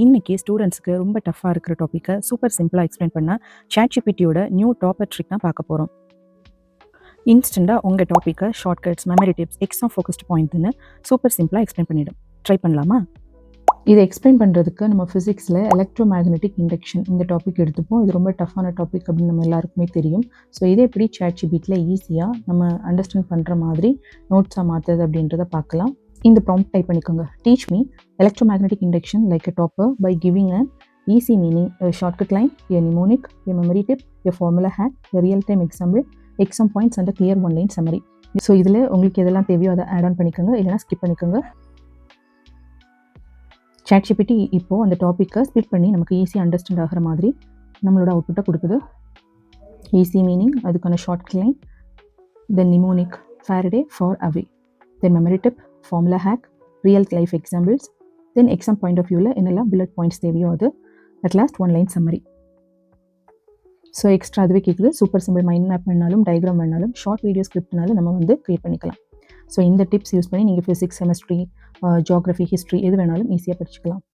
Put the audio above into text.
இன்னைக்கு ஸ்டூடெண்ட்ஸ்க்கு ரொம்ப டஃப்பாக இருக்கிற டாப்பிக்கை சூப்பர் சிம்பிளாக எக்ஸ்பிளைன் பண்ண ChatGPT-யோட நியூ டாப்பர் ட்ரிக் தான் பார்க்க போகிறோம். இன்ஸ்டண்ட்டாக உங்கள் டாப்பிக்கை shortcuts, memory tips, exam focused பாயிண்ட்னு சூப்பர் சிம்பிளாக எக்ஸ்பிளைன் பண்ணிடும். ட்ரை பண்ணலாமா? இதை எக்ஸ்பிளைன் பண்ணுறதுக்கு நம்ம ஃபிசிக்ஸில் எலக்ட்ரோ மேக்னெட்டிக் இண்டக்ஷன் இந்த டாபிக் எடுத்துப்போம். இது ரொம்ப டஃப்பான டாபிக் அப்படின்னு நம்ம எல்லாருக்குமே தெரியும். ஸோ இதை எப்படி ChatGPT-ல ஈஸியாக நம்ம அண்டர்ஸ்டாண்ட் பண்ணுற மாதிரி நோட்ஸாக மாற்றுறது அப்படின்றத பார்க்கலாம். இந்த ப்ராம்ப்ட் டைப் பண்ணிக்கோங்க. Teach me electromagnetic induction like a topper by giving an easy meaning, a shortcut line, a mnemonic, a memory tip, a formula hack, a real time example, exam points and a clear one line summary. So இதில் உங்களுக்கு எதெல்லாம் தேவையோ அதை add on பண்ணிக்கோங்க, இல்லைனா skip பண்ணிக்கோங்க. ChatGPT இப்போது அந்த டாப்பிக்கை ஸ்பிளிட் பண்ணி நமக்கு ஈஸியாக அண்டர்ஸ்டாண்ட் ஆகிற மாதிரி நம்மளோட அவுட்புட்டை கொடுக்குது. ஈஸி மீனிங், அதுக்கான short line, then mnemonic, Faraday, far away, then memory tip, formula hack, real life examples, then exam point of வியூவில் என்னெல்லாம் புல்லட் பாயிண்ட்ஸ் தேவையோ அது, at last one line summary. So extra அதுவே கேட்குது. சூப்பர் சிம்பிள் மைண்ட் மேப் வேணாலும், diagram வேணாலும், short video ஸ்கிரிப்ட்னாலும் நம்ம வந்து க்ரியேட் பண்ணிக்கலாம். ஸோ இந்த டிப்ஸ் யூஸ் பண்ணி நீங்கள் ஃபிசிக்ஸ், கெமிஸ்ட்ரி, ஜியாகிரஃபி, ஹிஸ்ட்ரி எது வேணாலும் ஈஸியாக படிச்சுக்கலாம்.